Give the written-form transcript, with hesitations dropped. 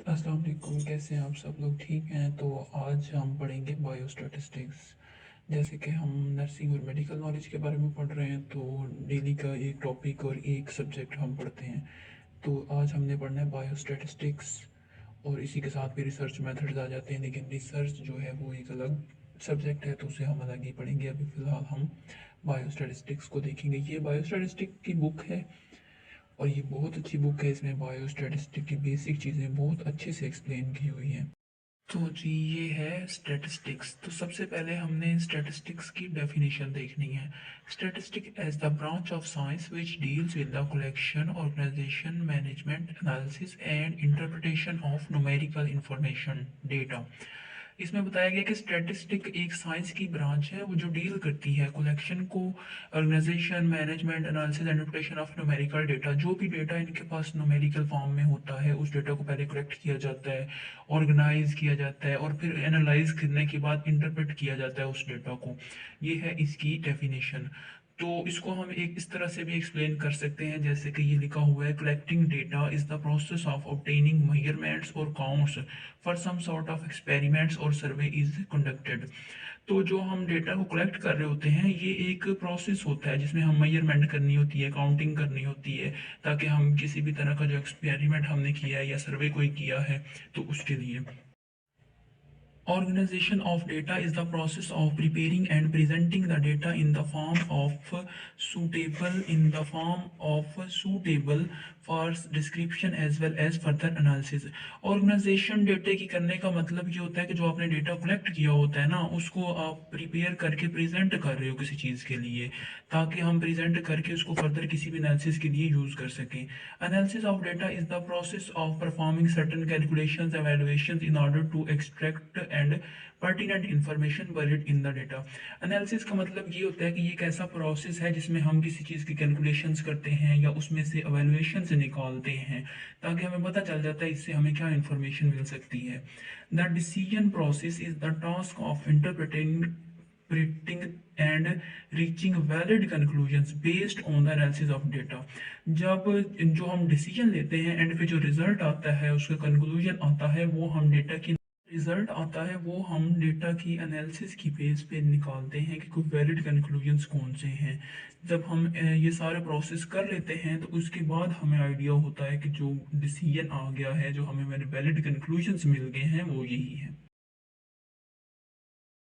अस्सलाम वालेकुम। कैसे हैं आप सब लोग? ठीक हैं? तो आज हम पढ़ेंगे बायोस्टैटिस्टिक्स। जैसे कि हम नर्सिंग और मेडिकल नॉलेज के बारे में पढ़ रहे हैं, तो डेली का एक टॉपिक और एक सब्जेक्ट हम पढ़ते हैं। तो आज हमने पढ़ना है बायोस्टैटिस्टिक्स, और इसी के साथ भी रिसर्च मेथड्स आ जाते हैं, लेकिन रिसर्च जो है वो एक अलग सब्जेक्ट है, तो उसे हम अलग ही पढ़ेंगे। अभी फ़िलहाल हम बायोस्टैटिस्टिक्स को देखेंगे। ये बायोस्टैटिस्टिक की बुक है और ये बहुत अच्छी बुक है। इसमें बायोस्टैटिस्टिक की बेसिक चीज़ें बहुत अच्छे से एक्सप्लेन की हुई हैं। तो जी, ये है स्टैटिस्टिक्स। तो सबसे पहले हमने स्टैटिस्टिक्स की डेफिनेशन देखनी है। Statistic as the branch of science which deals with the collection, organisation, management, analysis and interpretation of numerical information data. इसमें बताया गया कि स्टैटिस्टिक एक साइंस की ब्रांच है वो जो डील करती है कलेक्शन को, organisation, management, analysis and interpretation of numerical data. जो भी डेटा इनके पास न्यूमेरिकल फॉर्म में होता है, उस डेटा को पहले कलेक्ट किया जाता है, ऑर्गेनाइज किया जाता है, और फिर एनालाइज करने के बाद इंटरप्रेट किया जाता है उस डेटा को। ये है इसकी डेफिनेशन। तो इसको हम एक इस तरह से भी एक्सप्लेन कर सकते हैं, जैसे कि ये लिखा हुआ है, collecting data is the process of obtaining measurements और counts for some sort of experiments और सर्वे इज कंडक्टेड। तो जो हम डेटा को कलेक्ट कर रहे होते हैं, ये एक प्रोसेस होता है जिसमें हम मेजरमेंट करनी होती है, काउंटिंग करनी होती है, ताकि हम किसी भी तरह का जो एक्सपेरिमेंट हमने किया है या सर्वे कोई किया है तो उसके लिए। Organization of data is the process of preparing and presenting the data in the form of suitable for description as well as further analysis. Organization data की करने का मतलब ये होता है कि जो आपने डेटा कलेक्ट किया होता है ना, उसको आप प्रिपेयर करके प्रेजेंट कर रहे हो किसी चीज़ के लिए, ताकि हम प्रेजेंट करके उसको फर्दर किसी भी एनालिसिस के लिए यूज़ कर सकें। Analysis of data is the process of performing certain calculations, evaluations in order to extract and pertinent information buried in the data. Analysis का मतलब ये होता है कि ये एक ऐसा प्रोसेस है जिसमें हम किसी चीज़ की कैलकुलेशंस करते हैं या उसमें से एवेल्युएशन से निकालते हैं, ताकि हमें पता चल जाता है इससे हमें क्या इन्फॉर्मेशन मिल सकती है। The decision process is the task of interpreting and reaching valid conclusions based on the analysis of data। जब जो हम डिसीजन लेते हैं एंड फिर जो रिजल्ट आता है, उसका कंक्लूजन आता है, वो हम डेटा की एनालिसिस की बेस पे निकालते हैं कि कोई वैलिड कंक्लूजन्स कौन से हैं। जब हम ये सारे प्रोसेस कर लेते हैं तो उसके बाद हमें आइडिया होता है कि जो डिसीजन आ गया है, जो हमें वैलिड कंक्लूजन्स मिल गए हैं, वो यही है।